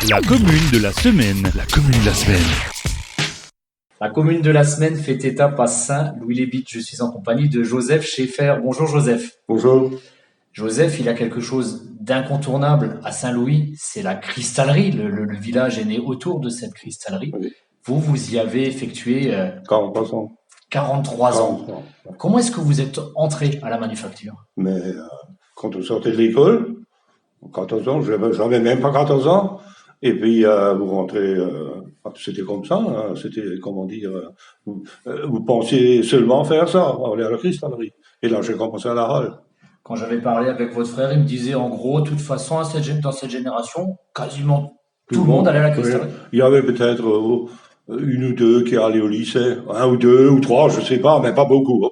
La commune de la semaine. La commune de la semaine. La commune de la semaine fait étape à Saint-Louis-les-Bitches. Je suis en compagnie de Joseph Schaeffer. Bonjour Joseph. Bonjour. Joseph, il y a quelque chose d'incontournable à Saint-Louis, c'est la cristallerie. Le village est né autour de cette cristallerie. Oui. Vous y avez effectué 43 ans. 43 ans. 43 ans. Comment est-ce que vous êtes entré à la manufacture? Mais quand on sortait de l'école, 14 ans, j'avais même pas 14 ans. Et puis vous rentrez, c'était comme ça, hein, c'était, comment dire, vous pensiez seulement faire ça, aller à la cristallerie. Et là, j'ai commencé à la halle. Quand j'avais parlé avec votre frère, il me disait en gros, de toute façon, dans cette génération, quasiment tout le monde allait à la cristallerie. Oui. Il y avait peut-être une ou deux qui allaient au lycée, un ou deux ou trois, je sais pas, mais pas beaucoup.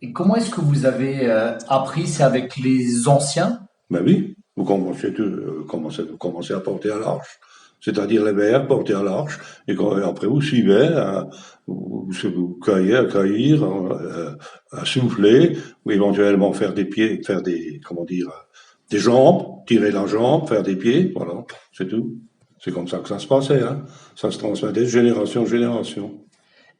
Et comment est-ce que vous avez appris? C'est avec les anciens? Ben oui, vous commencez à porter à l'arche, c'est-à-dire les verres portés à l'arche, et après vous suivez, vous cueillez, à cueillir, à souffler, ou éventuellement faire des pieds, faire des, comment dire, des jambes, tirer la jambe, faire des pieds, voilà, c'est tout. C'est comme ça que ça se passait, hein. Ça se transmettait de génération en génération.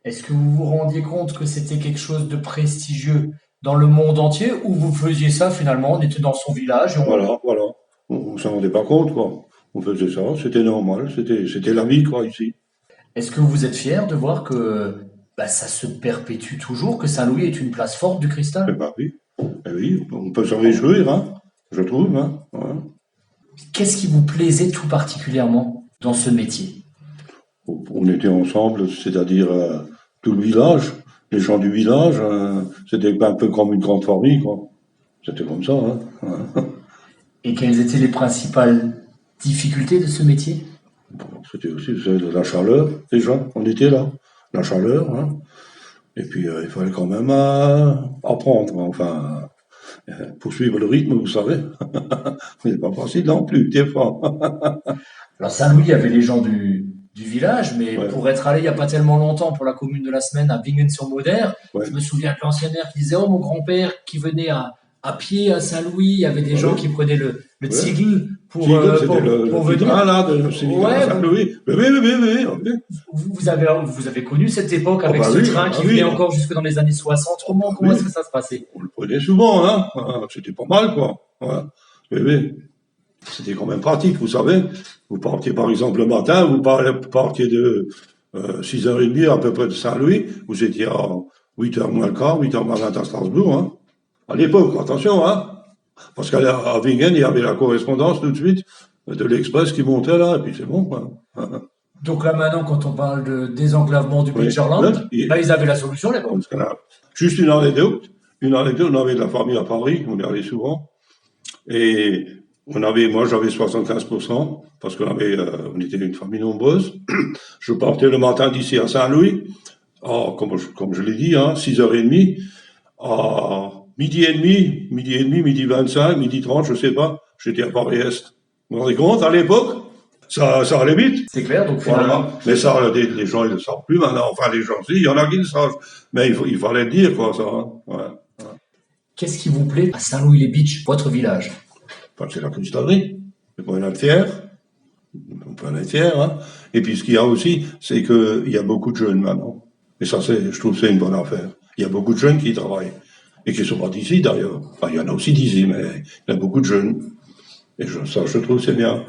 Est-ce que vous vous rendiez compte que c'était quelque chose de prestigieux dans le monde entier, ou vous faisiez ça finalement, on était dans son village et Voilà. On s'en rendait pas compte, quoi. On faisait ça, c'était normal, c'était la vie, quoi, ici. Est-ce que vous êtes fier de voir que ça se perpétue toujours, que Saint-Louis est une place forte du Eh cristal? ben oui, eh oui, on peut s'en réjouir, hein, je trouve, hein. Ouais. Qu'est-ce qui vous plaisait tout particulièrement dans ce métier? On était ensemble, c'est-à-dire tout le village, les gens du village, c'était un peu comme une grande famille, quoi. C'était comme ça, hein. Ouais. Et quelles étaient les principales difficultés de ce métier? Bon, c'était aussi la chaleur, déjà, on était là, la chaleur, hein. Et puis il fallait quand même apprendre, enfin, poursuivre le rythme, vous savez. C'est pas facile non plus, des fois. Alors Saint-Louis, il y avait les gens du village, mais Ouais. pour être allé il n'y a pas tellement longtemps pour la commune de la semaine à Bingen-sur-Moder, Ouais. je me souviens que l'ancien maire qui disait, oh mon grand-père qui venait à pied à Saint-Louis, il y avait des gens qui prenaient le Ziegel pour C'était le venir. train, là, de Saint-Louis. Oui. Vous avez connu cette époque avec ce train qui venait encore jusque dans les années 60. Comment est-ce que ça se passait? On le prenait souvent, hein. C'était pas mal, quoi. Ouais. Oui. C'était quand même pratique, vous savez. Vous partiez, par exemple, le matin, vous partiez de 6h30 à peu près de Saint-Louis. Vous étiez à 8h moins le quart, 8h moins 20 à Strasbourg, hein. À l'époque, attention, hein. Parce qu'à Wingen, il y avait la correspondance tout de suite de l'Express qui montait là, et puis c'est bon, quoi. Donc là maintenant, quand on parle de désenclavement du Becherland, ils avaient la solution là-bas. Juste une anecdote, on avait de la famille à Paris, on y allait souvent, et moi j'avais 75%, parce on était une famille nombreuse. Je partais le matin d'ici à Saint-Louis, comme je l'ai dit, hein, 6h30, à midi et demi, midi 25, midi 30, je sais pas, j'étais à Paris-Est. Vous vous rendez compte, à l'époque, ça allait vite. C'est clair, donc finalement. Voilà. Mais ça, les gens, ils ne le savent plus maintenant. Enfin, les gens, si, il y en a qui le savent. Mais il fallait le dire, quoi, ça. Hein. Ouais. Qu'est-ce qui vous plaît à Saint-Louis-les-Bitches, votre village? Enfin, c'est la cristallerie. On peut en être fier. On peut en être fier, hein. Et puis, ce qu'il y a aussi, c'est qu'il y a beaucoup de jeunes maintenant. Et ça, je trouve que c'est une bonne affaire. Il y a beaucoup de jeunes qui y travaillent. Et qui ne sont pas d'ici, d'ailleurs. Enfin, il y en a aussi d'ici, mais il y a beaucoup de jeunes. Et ça, je trouve que c'est bien.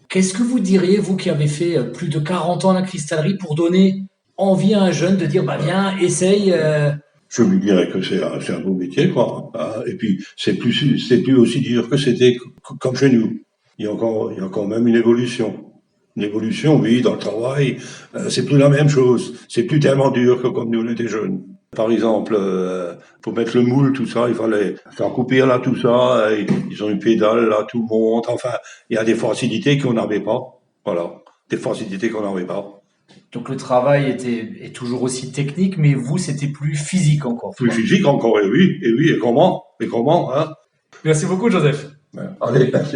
Qu'est-ce que vous diriez, vous qui avez fait plus de 40 ans à la cristallerie, pour donner envie à un jeune de dire, viens, essaye. Je lui dirais que c'est un beau métier, quoi. Et puis, c'est plus aussi dur que c'était comme chez nous. Il y a encore même une évolution. Une évolution, oui, dans le travail, c'est plus la même chose. C'est plus tellement dur que comme nous, on était jeunes. Par exemple, pour mettre le moule, tout ça, il fallait faire couper là, tout ça. Ils ont une pédale, là, tout monte. Enfin, il y a des facilités qu'on n'avait pas. Voilà. Des facilités qu'on n'avait pas. Donc le travail est toujours aussi technique, mais vous, c'était plus physique encore. Plus physique encore, et oui, et comment, hein. Merci beaucoup, Joseph. Allez, merci.